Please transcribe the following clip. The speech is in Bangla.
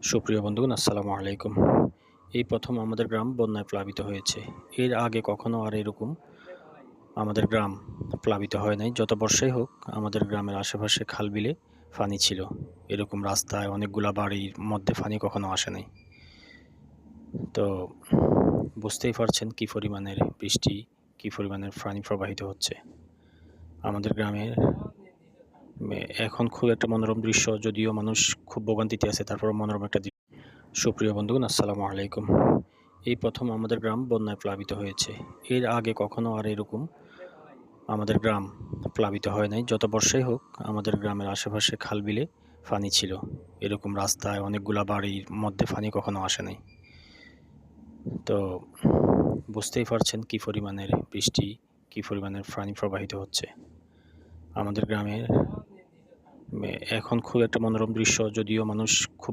সুপ্রিয় বন্ধুগণ, আসসালামু আলাইকুম। এই প্রথম আমাদের গ্রাম বন্যায় প্লাবিত হয়েছে। এর আগে কখনো আর এরকম আমাদের গ্রাম প্লাবিত হয় নাই। যত বর্ষাই হোক, আমাদের গ্রামের আশেপাশে খাল-বিলে পানি ছিল। এরকম রাস্তায় অনেকগুলা বাড়ির মধ্যে পানি কখনো আসে নাই। তো বুঝতেই পারছেন কী পরিমাণের বৃষ্টি, কী পরিমাণের পানি প্রবাহিত হচ্ছে। আমাদের গ্রামের এখন খুব একটা মনোরম দৃশ্য, যদিও মানুষ খুব ভোগান্তিতে আছে, তারপরেও মনোরম একটা দৃশ্য। সুপ্রিয় বন্ধুগণ, আসসালামু আলাইকুম। এই প্রথম আমাদের গ্রাম বন্যায় প্লাবিত হয়েছে। এর আগে কখনো আর এরকম আমাদের গ্রাম প্লাবিত হয় নাই। যত বর্ষাই হোক, আমাদের গ্রামের আশেপাশে খাল-বিলে পানি ছিল। এরকম রাস্তায় অনেকগুলা বাড়ির মধ্যে পানি কখনো আসে নাই। তো বুঝতেই পারছেন কী পরিমাণের বৃষ্টি, কী পরিমাণের পানি প্রবাহিত হচ্ছে। আমাদের গ্রামের এখন খুব একটা মনোরম দৃশ্য, যদিও মানুষ খুব